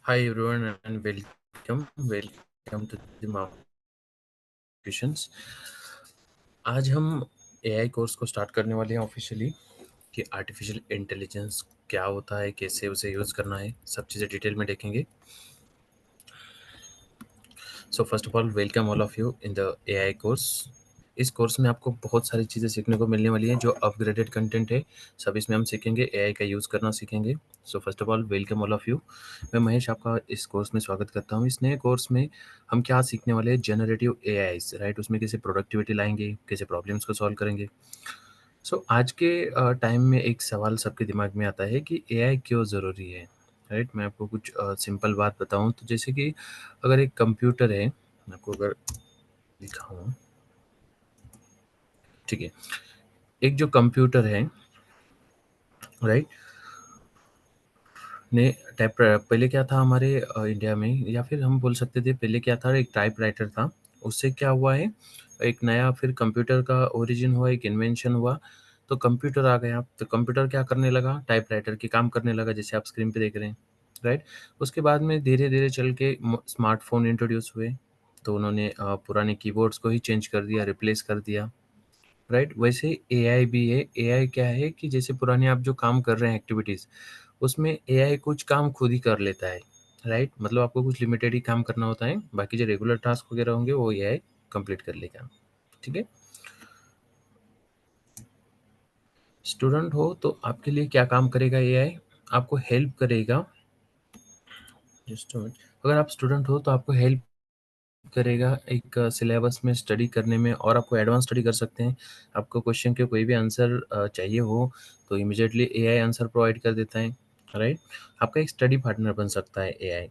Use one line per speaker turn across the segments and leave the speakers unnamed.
Hi everyone and welcome to the Mark Questions। आज हम AI course को start करने वाले हैं ऑफिशियली कि आर्टिफिशियल इंटेलिजेंस क्या होता है, कैसे उसे यूज़ करना है, सब चीज़ें डिटेल में देखेंगे। So first of all welcome all of you in the AI course. इस कोर्स में आपको बहुत सारी चीज़ें सीखने को मिलने वाली हैं जो अपग्रेडेड कंटेंट है। सब इसमें हम सीखेंगे, एआई का यूज़ करना सीखेंगे। So first of all welcome all of you. मैं महेश आपका इस कोर्स में स्वागत करता हूँ। इस नए कोर्स में हम क्या सीखने वाले हैं, जनरेटिव एआई, राइट। उसमें कैसे प्रोडक्टिविटी लाएंगे, कैसे प्रॉब्लम्स को सॉल्व करेंगे। सो आज के टाइम में एक सवाल सबके दिमाग में आता है कि एआई क्यों ज़रूरी है, राइट। मैं आपको कुछ सिंपल बात बताऊं तो जैसे कि अगर एक कंप्यूटर है, मैं आपको अगर दिखाऊं, ठीक है। एक जो कंप्यूटर है, राइट, ने टाइप पहले क्या था हमारे इंडिया में, या फिर हम बोल सकते थे पहले क्या था, एक टाइपराइटर था। उससे क्या हुआ है, एक नया फिर कंप्यूटर का ओरिजिन हुआ, एक इन्वेंशन हुआ, तो कंप्यूटर आ गया। तो कंप्यूटर क्या करने लगा, टाइपराइटर के काम करने लगा, जैसे आप स्क्रीन पे देख रहे हैं, राइट। उसके बाद में धीरे धीरे चल के स्मार्टफोन इंट्रोड्यूस हुए, तो उन्होंने पुराने कीबोर्ड्स को ही चेंज कर दिया, रिप्लेस कर दिया, राइट। वैसे एआई भी है। एआई क्या है कि जैसे पुराने आप जो काम कर रहे हैं एक्टिविटीज़, उसमें एआई कुछ काम खुद ही कर लेता है, राइट। मतलब आपको कुछ लिमिटेड ही काम करना होता है, बाकी जो रेगुलर टास्क वगैरह होंगे वो एआई कंप्लीट कर लेगा, ठीक है। स्टूडेंट हो तो आपके लिए क्या काम करेगा एआई, आपको हेल्प करेगा। Just a minute. अगर आप स्टूडेंट हो तो आपको हेल्प करेगा एक सिलेबस में स्टडी करने में, और आपको एडवांस स्टडी कर सकते हैं। आपको क्वेश्चन के कोई भी आंसर चाहिए हो तो इमीडिएटली एआई आंसर प्रोवाइड कर देता है, राइट। आपका एक स्टडी पार्टनर बन सकता है एआई।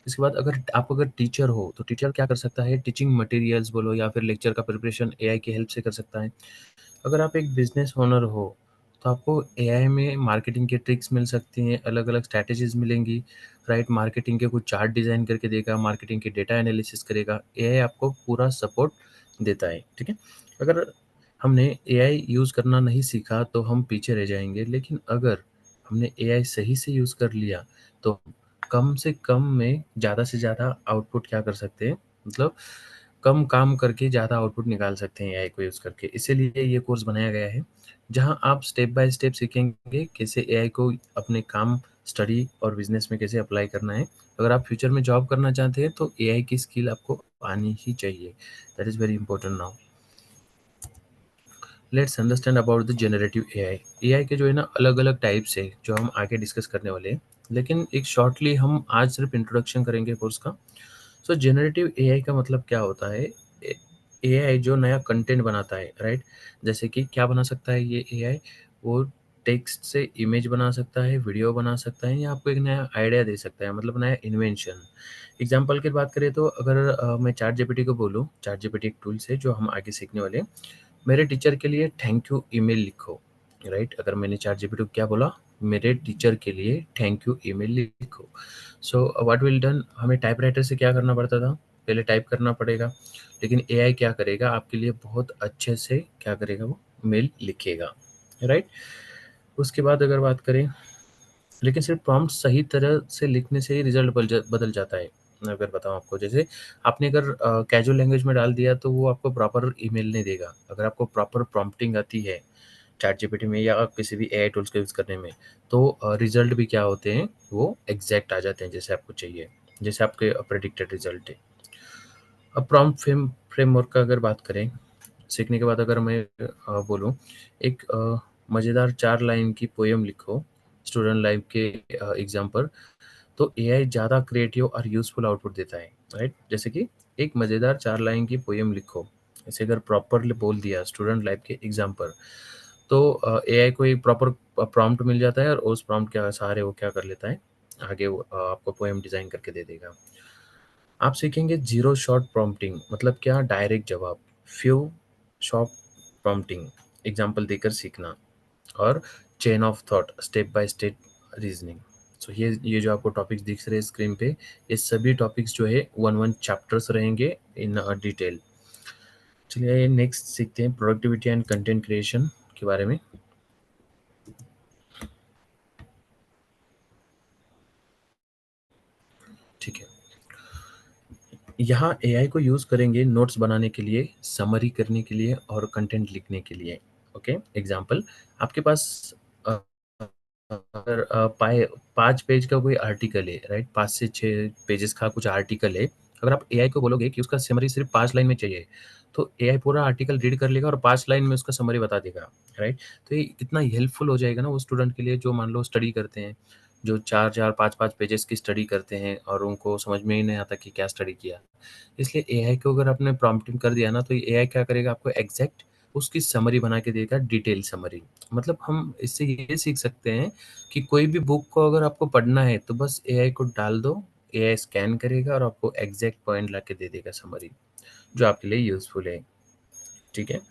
इसके बाद अगर टीचर हो तो टीचर क्या कर सकता है, टीचिंग मटेरियल्स बोलो या फिर लेक्चर का प्रिपरेशन एआई की हेल्प से कर सकता है। अगर आप एक बिजनेस ओनर हो तो आपको एआई में मार्केटिंग के ट्रिक्स मिल सकती हैं, अलग अलग स्ट्रैटेजीज मिलेंगी, राइट। मार्केटिंग के कुछ चार्ट डिज़ाइन करके देगा, मार्केटिंग के डेटा एनालिसिस करेगा, एआई आपको पूरा सपोर्ट देता है, ठीक है। अगर हमने एआई यूज़ करना नहीं सीखा तो हम पीछे रह जाएंगे, लेकिन अगर हमने एआई सही से यूज़ कर लिया तो कम से कम में ज़्यादा से ज़्यादा आउटपुट क्या कर सकते हैं, मतलब कम काम करके ज़्यादा आउटपुट निकाल सकते हैं एआई को यूज़ करके। इसीलिए ये कोर्स बनाया गया है, जहाँ आप स्टेप बाय स्टेप सीखेंगे कैसे एआई को अपने काम, स्टडी और बिज़नेस में कैसे अप्लाई करना है। अगर आप फ्यूचर में जॉब करना चाहते हैं तो एआई की स्किल आपको आनी ही चाहिए। That is very important now. Let's understand about the generative AI. AI के जो है ना अलग अलग टाइप्स है जो हम आगे डिस्कस करने वाले हैं, लेकिन एक शॉर्टली हम आज सिर्फ इंट्रोडक्शन करेंगे कोर्स का। सो जनरेटिव एआई का मतलब क्या होता है, एआई जो नया कंटेंट बनाता है, राइट। जैसे कि क्या बना सकता है ये एआई, वो टेक्स्ट से इमेज बना सकता है, वीडियो बना सकता है, या आपको एक नया आइडिया दे सकता है, मतलब नया इन्वेंशन। एग्जाम्पल की बात करें तो अगर मैं चैट जीपीटी को बोलूँ, चैट जीपीटी एक टूल्स है जो हम आगे सीखने वाले हैं। मेरे टीचर के लिए थैंक यू ईमेल लिखो, राइट। अगर मैंने चैट जीपीटी को क्या बोला, मेरे टीचर के लिए थैंक यू ईमेल लिखो। सो व्हाट विल डन, हमें टाइपराइटर से क्या करना पड़ता था, पहले टाइप करना पड़ेगा, लेकिन एआई क्या करेगा, आपके लिए बहुत अच्छे से क्या करेगा, वो मेल लिखेगा, राइट। उसके बाद अगर बात करें, लेकिन सिर्फ प्रॉम्प्ट सही तरह से लिखने से ही रिजल्ट बदल जाता है। मैं अगर बताऊँ आपको, जैसे आपने अगर कैजुअल लैंग्वेज में डाल दिया तो वो आपको प्रॉपर ईमेल नहीं देगा। अगर आपको प्रॉपर प्रॉम्प्टिंग आती है चैट जीपीटी में या किसी भी एआई टूल्स का यूज़ करने में, तो रिजल्ट भी क्या होते हैं, वो एग्जैक्ट आ जाते हैं जैसे आपको चाहिए, जैसे आपके प्रेडिक्टेड रिजल्ट है। अब प्रॉम्प्ट फ्रेमवर्क का अगर बात करें, सीखने के बाद अगर मैं बोलूँ, एक मज़ेदार 4 लाइन की पोएम लिखो स्टूडेंट लाइफ के एग्ज़ाम पर, तो एआई ज़्यादा क्रिएटिव और यूज़फुल आउटपुट देता है, राइट। जैसे कि एक मज़ेदार 4 लाइन की पोएम लिखो, ऐसे अगर प्रॉपरली बोल दिया स्टूडेंट लाइफ के एग्ज़ाम पर, तो एआई को एक प्रॉपर प्रॉम्प्ट मिल जाता है और उस प्रॉम्प्ट के सहारे वो क्या कर लेता है, आगे वो आपको पोएम डिज़ाइन करके दे देगा। आप सीखेंगे ज़ीरो शॉट प्रॉम्प्टिंग, मतलब क्या, डायरेक्ट जवाब, फ्यू शॉट प्रॉम्प्टिंग, एग्ज़ाम्पल देकर सीखना, और chain of thought, step by step reasoning. So ये जो आपको टॉपिक्स दिख रहे हैं स्क्रीन पे, ये सभी टॉपिक्स जो है वन वन चैप्टर्स रहेंगे इन डिटेल। चलिए नेक्स्ट सीखते हैं प्रोडक्टिविटी एंड कंटेंट क्रिएशन के बारे में। यहाँ एआई को यूज़ करेंगे नोट्स बनाने के लिए, समरी करने के लिए और कंटेंट लिखने के लिए। ओके? एग्ज़ाम्पल, आपके पास अ, अगर 5 पेज का कोई आर्टिकल है, राइट? 5 से 6 पेजेज़ का कुछ आर्टिकल है, अगर आप एआई को बोलोगे कि उसका समरी सिर्फ़ 5 लाइन में चाहिए, तो एआई पूरा आर्टिकल रीड कर लेगा और 5 लाइन में उसका समरी बता देगा, राइट? तो ये इतना हेल्पफुल हो जाएगा ना वो स्टूडेंट के लिए जो मान लो स्टडी करते हैं, जो 4-4, 5-5 पेजेज़ की स्टडी करते हैं और उनको समझ में ही नहीं आता कि क्या स्टडी किया। इसलिए एआई को अगर आपने प्रॉम्प्टिंग कर दिया ना, तो एआई क्या करेगा, आपको एग्ज़ैक्ट उसकी समरी बना के देगा, डिटेल समरी। मतलब हम इससे ये सीख सकते हैं कि कोई भी बुक को अगर आपको पढ़ना है, तो बस एआई को डाल दो, एआई स्कैन करेगा और आपको एग्ज़ैक्ट पॉइंट लाके दे देगा समरी, जो आपके लिए यूज़फुल है। ठीक है?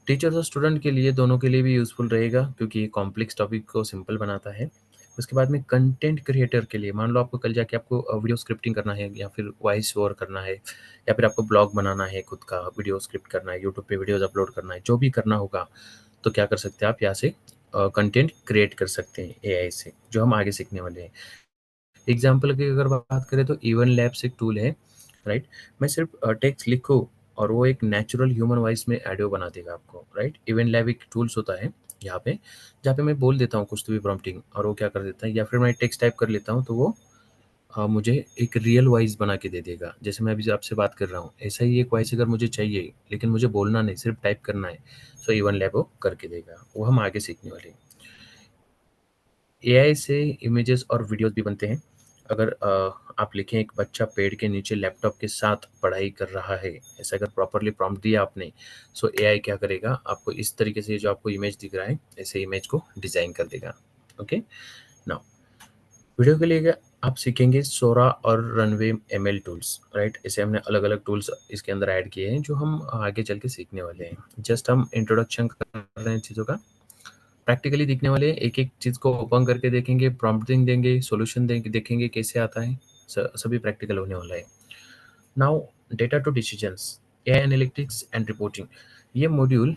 टीचर्स और स्टूडेंट के लिए दोनों के लिए भी यूज़फुल रहेगा क्योंकि ये कॉम्प्लेक्स टॉपिक को सिंपल बनाता है। उसके बाद में कंटेंट क्रिएटर के लिए मान लो आपको कल जाके आपको वीडियो स्क्रिप्टिंग करना है या फिर वॉइस ओवर करना है या फिर आपको ब्लॉग बनाना है खुद का, वीडियो स्क्रिप्ट करना है, यूट्यूब पे वीडियोज़ अपलोड करना है, जो भी करना होगा, तो क्या कर सकते हैं आप यहाँ से कंटेंट क्रिएट कर सकते हैं एआई से, जो हम आगे सीखने वाले हैं। एग्जाम्पल की अगर बात करें तो इवन लैब्स एक टूल है, राइट? मैं सिर्फ टेक्स्ट लिखूँ और वो एक नेचुरल ह्यूमन वॉइस में ऑडियो बना देगा आपको, राइट? इवन लैब एक टूल्स होता है यहाँ पे, जहाँ पे मैं बोल देता हूँ कुछ तो भी प्रॉम्प्टिंग और वो क्या कर देता है, या फिर मैं टेक्स्ट टाइप कर लेता हूँ तो वो मुझे एक रियल वॉइस बना के दे देगा। जैसे मैं अभी जो आपसे बात कर रहा हूँ, ऐसा ही एक वॉइस अगर मुझे चाहिए, लेकिन मुझे बोलना नहीं, सिर्फ टाइप करना है, सो इवन लैब वो करके देगा। वो हम आगे सीखने वाले हैं। एआई से इमेजेस और वीडियोस भी बनते हैं। अगर आप लिखें एक बच्चा पेड़ के नीचे लैपटॉप के साथ पढ़ाई कर रहा है, ऐसा अगर प्रॉपर्ली प्रॉम्प्ट दिया आपने, सो एआई क्या करेगा, आपको इस तरीके से जो आपको इमेज दिख रहा है, ऐसे इमेज को डिज़ाइन कर देगा। ओके? नाउ वीडियो के लिए क्या आप सीखेंगे सोरा और रनवे एमएल टूल्स, राइट? ऐसे हमने अलग-अलग टूल्स इसके अंदर ऐड किए हैं, जो हम आगे चल के सीखने वाले हैं। जस्ट हम इंट्रोडक्शन कर रहे हैं चीज़ों का। प्रैक्टिकली दिखने वाले एक-एक चीज़ को ओपन करके देखेंगे, प्रॉम्प्टिंग देंगे, सॉल्यूशन देंगे, देखेंगे कैसे आता है। सभी प्रैक्टिकल होने वाला है। Now data to decisions, AI analytics and reporting. ये मॉड्यूल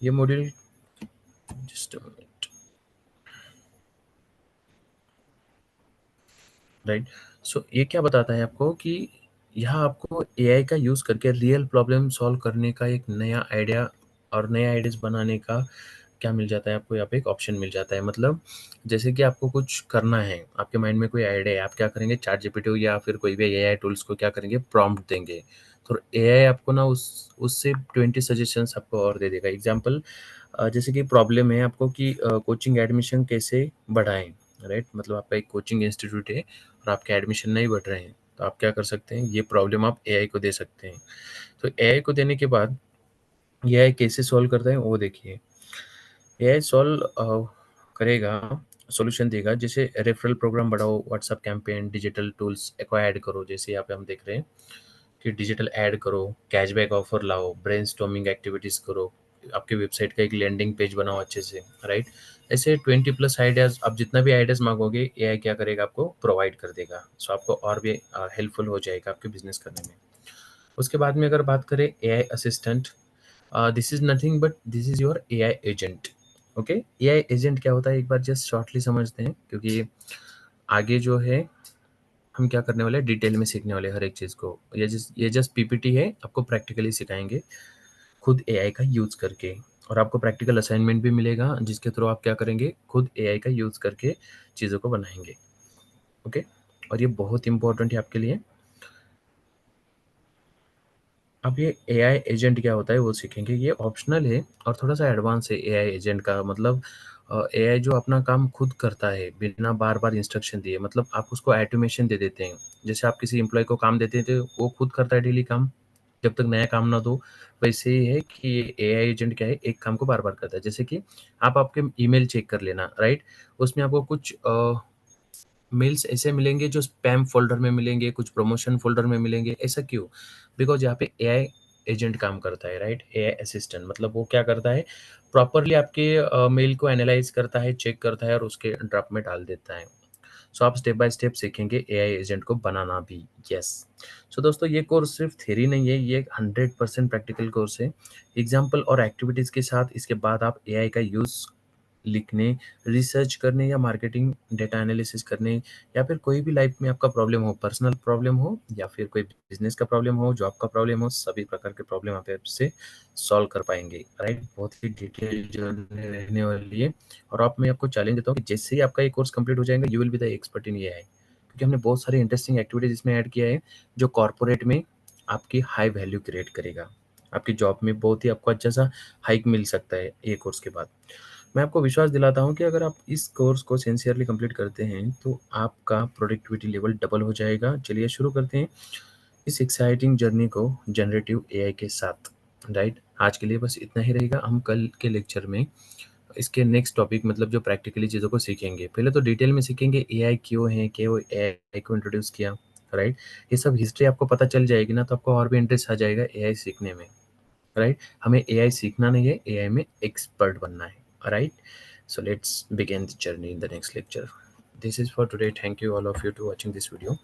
ये module just a minute, right? So ये क्या बताता है आपको कि यहाँ आपको एआई का यूज़ करके रियल प्रॉब्लम सॉल्व करने का एक नया आइडिया और नए आइडियाज़ बनाने का क्या मिल जाता है आपको, यहाँ पे एक ऑप्शन मिल जाता है। मतलब जैसे कि आपको कुछ करना है, आपके माइंड में कोई आइडिया है, आप क्या करेंगे, चैटजीपीटी या फिर कोई भी एआई टूल्स को क्या करेंगे, प्रॉम्प्ट देंगे। तो एआई आपको ना उस उससे 20 सजेशंस आपको और दे देगा। एग्ज़ाम्पल, जैसे कि प्रॉब्लम है आपको कि कोचिंग एडमिशन कैसे बढ़ाएँ, राइट? मतलब आपका एक कोचिंग इंस्टीट्यूट है और आपके एडमिशन नहीं बढ़ रहे हैं, तो आप क्या कर सकते हैं, ये प्रॉब्लम आप एआई को दे सकते हैं। तो एआई को देने के बाद एआई कैसे सॉल्व करता है वो देखिए। एआई सॉल्व करेगा, सॉल्यूशन देगा, जैसे रेफरल प्रोग्राम बढ़ाओ, व्हाट्सएप कैंपेन, डिजिटल टूल्स को ऐड करो, जैसे यहाँ पे हम देख रहे हैं कि डिजिटल ऐड करो, कैशबैक ऑफर लाओ, ब्रेनस्टॉर्मिंग एक्टिविटीज़ करो, आपकी वेबसाइट का एक लैंडिंग पेज बनाओ अच्छे से, राइट? ऐसे 20 प्लस आइडियाज़, आप जितना भी आइडियाज़ माँगोगे, एआई क्या करेगा, आपको प्रोवाइड कर देगा। सो आपको और भी हेल्पफुल हो जाएगा आपके बिज़नेस करने में। उसके बाद में अगर बात करें AI assistant, this is nothing but this is your AI agent. Okay? AI agent क्या होता है, एक बार जस्ट शॉर्टली समझते हैं, क्योंकि आगे जो है हम क्या करने वाले हैं, डिटेल में सीखने वाले हैं हर एक चीज़ को। ये जस्ट पीपीटी है, आपको प्रैक्टिकली सिखाएँगे खुद एआई का यूज़ करके, और आपको प्रैक्टिकल असाइनमेंट भी मिलेगा जिसके थ्रू आप क्या करेंगे, खुद एआई का यूज़ करके चीज़ों को बनाएँगे। ओके? और ये बहुत इम्पोर्टेंट है आपके लिए। अब ये एआई एजेंट क्या होता है वो सीखेंगे। ये ऑप्शनल है और थोड़ा-सा एडवांस है एआई एजेंट का मतलब, एआई जो अपना काम खुद करता है बिना बार-बार इंस्ट्रक्शन दिए। मतलब आप उसको ऑटोमेशन दे देते हैं। जैसे आप किसी एम्प्लॉयी को काम देते थे, वो खुद करता है डेली काम, जब तक नया काम ना दो। वैसे ही है कि एआई एजेंट क्या है, एक काम को बार-बार करता है। जैसे कि आप आपके ईमेल चेक कर लेना, राइट? उसमें आपको कुछ मेल्स ऐसे मिलेंगे जो स्पैम फ़ोल्डर में मिलेंगे, कुछ प्रमोशन फ़ोल्डर में मिलेंगे, ऐसा क्यों? बिकॉज़ यहाँ पे एआई एजेंट काम करता है, राइट? एआई असिस्टेंट मतलब वो क्या करता है, प्रॉपर्ली आपके मेल को एनालाइज़ करता है, चेक करता है और उसके ड्राफ्ट में डाल देता है। सो आप स्टेप बाय स्टेप सीखेंगे एआई एजेंट को बनाना भी। यस। सो दोस्तों, ये कोर्स सिर्फ़ थ्योरी नहीं है, ये 100% प्रैक्टिकल कोर्स है। एग्ज़ाम्पल और एक्टिविटीज़ के साथ इसके बाद आप एआई का यूज़ लिखने, रिसर्च करने या मार्केटिंग डेटा एनालिसिस करने, या फिर कोई भी लाइफ में आपका प्रॉब्लम हो, पर्सनल प्रॉब्लम हो या फिर कोई बिजनेस का प्रॉब्लम हो, जॉब का प्रॉब्लम हो, सभी प्रकार के प्रॉब्लम आप आपसे सॉल्व कर पाएंगे, राइट। बहुत ही डिटेल जर्नी रहने वाली है। और आप मैं आपको चैलेंज देता हूँ कि जैसे ही आपका ये कोर्स कंप्लीट हो जाएगा, you will be the expert in AI, क्योंकि हमने बहुत सारे इंटरेस्टिंग एक्टिविटीज इसमें ऐड किया है जो कॉर्पोरेट में आपकी हाई वैल्यू क्रिएट करेगा। आपकी जॉब में बहुत ही आपको अच्छा सा हाइक मिल सकता है ये कोर्स के बाद। मैं आपको विश्वास दिलाता हूँ कि अगर आप इस कोर्स को सिंसियरली कंप्लीट करते हैं तो आपका प्रोडक्टिविटी लेवल डबल हो जाएगा। चलिए शुरू करते हैं इस एक्साइटिंग जर्नी को जनरेटिव एआई के साथ, राइट। आज के लिए बस इतना ही रहेगा। हम कल के लेक्चर में इसके नेक्स्ट टॉपिक मतलब जो प्रैक्टिकली चीज़ों को सीखेंगे। पहले तो डिटेल में सीखेंगे एआई क्यों है, क्यों एआई को इंट्रोड्यूस किया, राइट। ये सब हिस्ट्री आपको पता चल जाएगी ना, तो आपको और भी इंटरेस्ट आ जाएगा एआई सीखने में, राइट। हमें एआई सीखना नहीं है, एआई में एक्सपर्ट बनना है, right. So let's begin the journey in the next lecture. This is for today. Thank you all of you to watching this video.